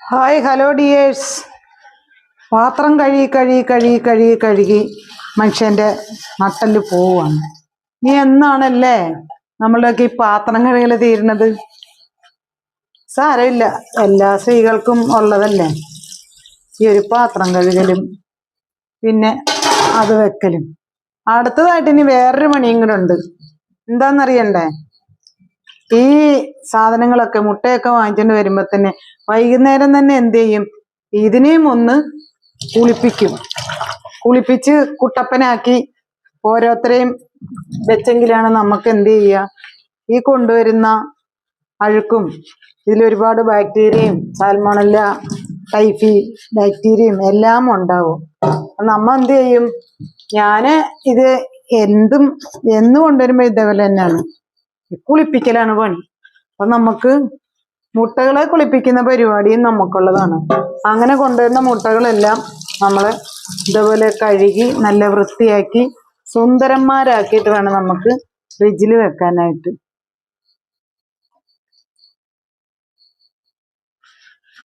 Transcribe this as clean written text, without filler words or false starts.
Hi hello dears. പാത്രം കഴുകി മനുഷ്യൻ്റെ നട്ടല് പോവാണ്. നീ എന്നാണല്ലേ നമ്മളുടെയൊക്കെ ഈ പാത്രം കഴുകൽ തീരുന്നത്? സാരമില്ല, എല്ലാ സ്ത്രീകൾക്കും ഉള്ളതല്ലേ ഈ ഒരു പാത്രം കഴുകലും പിന്നെ അത് വെക്കലും. അടുത്തതായിട്ട് ഇനി വേറൊരു പണിയും കൂടെ ഉണ്ട്. എന്താണെന്നറിയണ്ടേ? ഈ സാധനങ്ങളൊക്കെ മുട്ടയൊക്കെ വാങ്ങിച്ചുകൊണ്ട് വരുമ്പോ തന്നെ വൈകുന്നേരം തന്നെ എന്ത് ചെയ്യും, ഇതിനെയും ഒന്ന് കുളിപ്പിച്ച് കുട്ടപ്പനാക്കി ഓരോരുത്തരെയും വെച്ചെങ്കിലാണ് നമുക്ക് എന്ത് ചെയ്യുക, ഈ കൊണ്ടുവരുന്ന അഴുക്കും ഇതിലൊരുപാട് ബാക്ടീരിയയും സാൽമോണല്ല ടൈഫി ബാക്ടീരിയയും എല്ലാം ഉണ്ടാവും. നമ്മ എന്ത് ചെയ്യും, ഞാന് ഇത് എന്ന് കൊണ്ടുവരുമ്പോ ഇതേപോലെ തന്നെയാണ്, കുളിപ്പിക്കലാണ് പണി. അപ്പൊ നമുക്ക് മുട്ടകളെ കുളിപ്പിക്കുന്ന പരിപാടിയും നമുക്കുള്ളതാണ്. അങ്ങനെ കൊണ്ടുവരുന്ന മുട്ടകളെല്ലാം നമ്മൾ ഇതേപോലെ കഴുകി നല്ല വൃത്തിയാക്കി സുന്ദരന്മാരാക്കിയിട്ട് വേണം നമുക്ക് ഫ്രിഡ്ജിൽ വെക്കാനായിട്ട്.